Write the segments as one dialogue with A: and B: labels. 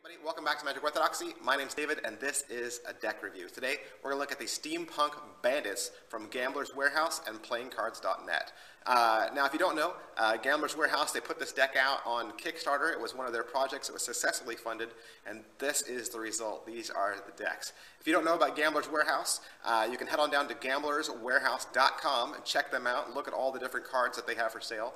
A: Everybody, welcome back to Magic Orthodoxy. My name's David, and this is a deck review. Today, we're going to look at the Steampunk Bandits from Gambler's Warehouse and PlayingCards.net. Now, if you don't know, Gambler's Warehouse, they put this deck out on Kickstarter. It was one of their projects. It was successfully funded, and this is the result. These are the decks. If you don't know about Gambler's Warehouse, you can head on down to gamblerswarehouse.com and check them out and look at all the different cards that they have for sale.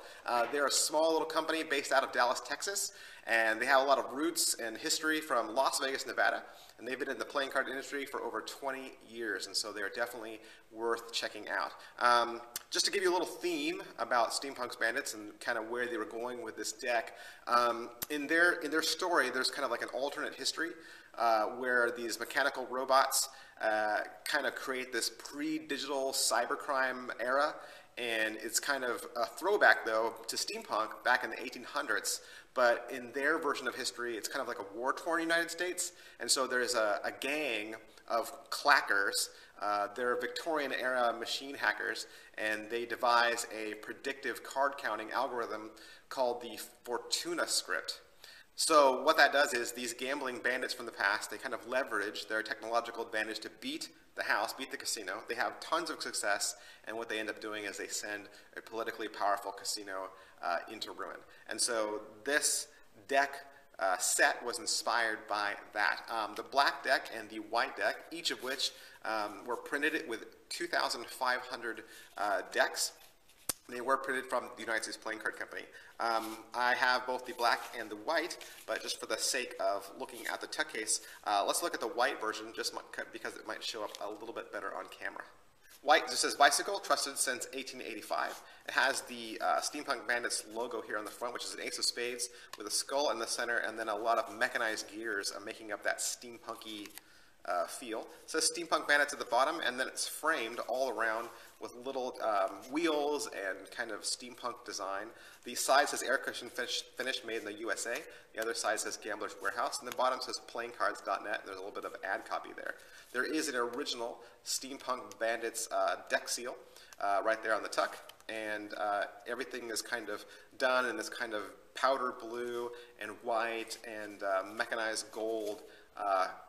A: They're a small little company based out of Dallas, Texas, and they have a lot of roots and history from Las Vegas, Nevada, and they've been in the playing card industry for over 20 years, and so they're definitely worth checking out. Just to give you a little theme about Steampunk's Bandits and kind of where they were going with this deck, in their story, there's kind of like an alternate history where these mechanical robots kind of create this pre-digital cybercrime era, and it's kind of a throwback, though, to steampunk back in the 1800s. But in their version of history, it's kind of like a war-torn United States. And so there's a gang of clackers. They're Victorian-era machine hackers, and they devise a predictive card-counting algorithm called the Fortuna script. So what that does is these gambling bandits from the past, they kind of leverage their technological advantage to beat the house, beat the casino. They have tons of success, and what they end up doing is they send a politically powerful casino into ruin. And so this deck set was inspired by that. The black deck and the white deck, each of which were printed with 2,500 decks. They were printed from the United States Playing Card Company. I have both the black and the white, but just for the sake of looking at the tuck case, let's look at the white version just because it might show up a little bit better on camera. White just says bicycle, trusted since 1885. It has the Steampunk Bandits logo here on the front, which is an ace of spades with a skull in the center and then a lot of mechanized gears making up that steampunky feel. It says Steampunk Bandits at the bottom, and then it's framed all around with little wheels and kind of steampunk design. The side says air cushion finish made in the USA. The other side says Gambler's Warehouse, and the bottom says PlayingCards.net. There's a little bit of ad copy there. There is an original Steampunk Bandits deck seal right there on the tuck, and everything is kind of done in this kind of powder blue and white and mechanized gold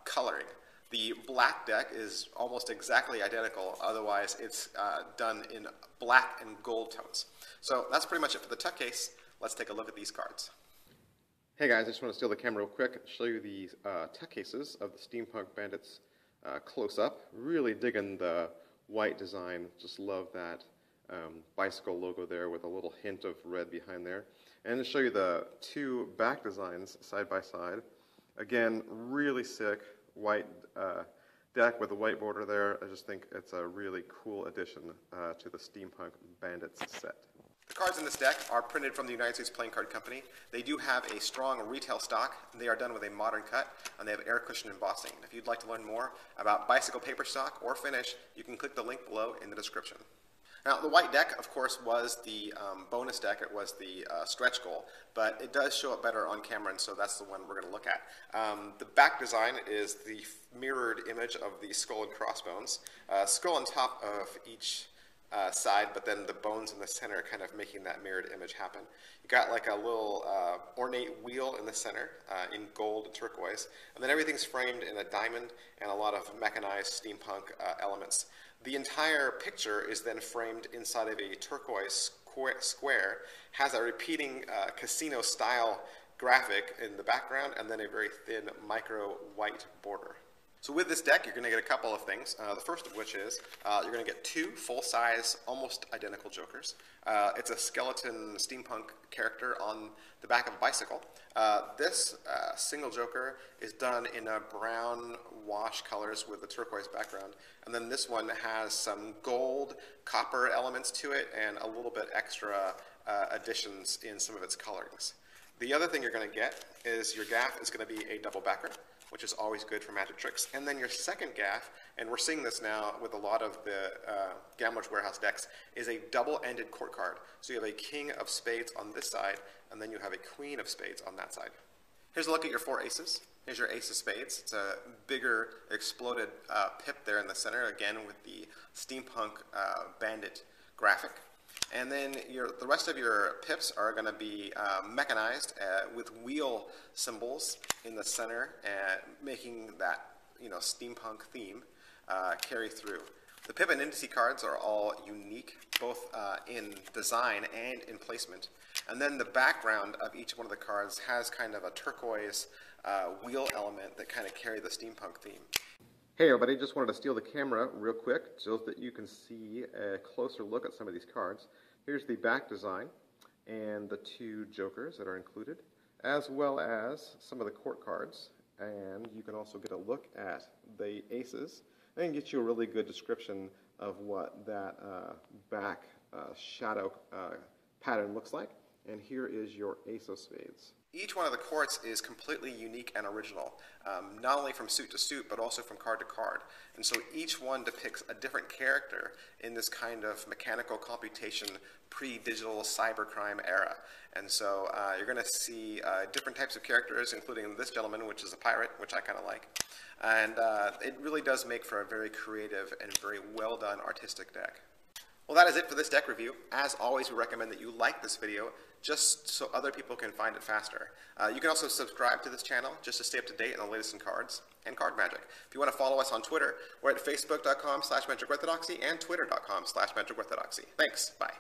A: coloring. The black deck is almost exactly identical, otherwise it's done in black and gold tones. So that's pretty much it for the tuck case. Let's take a look at these cards. Hey guys, I just want to steal the camera real quick and show you the tuck cases of the Steampunk Bandits close up. Really digging the white design, just love that bicycle logo there with a little hint of red behind there. And to show you the two back designs side by side, again, really sick. White deck with a white border there. I just think it's a really cool addition to the Steampunk Bandits set. The cards in this deck are printed from the United States Playing Card Company. They do have a strong retail stock. They are done with a modern cut, and they have air cushion embossing. If you'd like to learn more about bicycle paper stock or finish, you can click the link below in the description. Now, the white deck, of course, was the bonus deck. It was the stretch goal, but it does show up better on camera, and so that's the one we're going to look at. The back design is the mirrored image of the skull and crossbones. Skull on top of each side, but then the bones in the center kind of making that mirrored image happen. You got like a little ornate wheel in the center in gold and turquoise, and then everything's framed in a diamond and a lot of mechanized steampunk elements. The entire picture is then framed inside of a turquoise square, has a repeating casino-style graphic in the background, and then a very thin micro white border. So with this deck, you're going to get a couple of things. The first of which is you're going to get two full-size, almost identical jokers. It's a skeleton steampunk character on the back of a bicycle. This single joker is done in a brown wash colors with a turquoise background. And then this one has some gold, copper elements to it and a little bit extra additions in some of its colorings. The other thing you're going to get is your gaff is going to be a double backer, which is always good for magic tricks. And then your second gaff, and we're seeing this now with a lot of the Gambler's Warehouse decks, is a double-ended court card. So you have a king of spades on this side, and then you have a queen of spades on that side. Here's a look at your four aces. Here's your ace of spades. It's a bigger exploded pip there in the center, again with the Steampunk Bandit graphic. And then the rest of your pips are going to be mechanized with wheel symbols in the center, making that steampunk theme carry through. The pip and indice cards are all unique, both in design and in placement. And then the background of each one of the cards has kind of a turquoise wheel element that kind of carry the steampunk theme. Hey everybody, just wanted to steal the camera real quick so that you can see a closer look at some of these cards. Here's the back design and the two jokers that are included, as well as some of the court cards. And you can also get a look at the aces and get you a really good description of what that back shadow pattern looks like. And here is your ace of spades. Each one of the courts is completely unique and original, not only from suit to suit, but also from card to card. And so each one depicts a different character in this kind of mechanical computation, pre-digital cybercrime era. And so you're going to see different types of characters, including this gentleman, which is a pirate, which I kind of like. And it really does make for a very creative and very well done artistic deck. Well, that is it for this deck review. As always, we recommend that you like this video just so other people can find it faster. You can also subscribe to this channel just to stay up to date on the latest in cards and card magic. If you want to follow us on Twitter, we're at facebook.com/magicorthodoxy and twitter.com/magicorthodoxy. Thanks. Bye.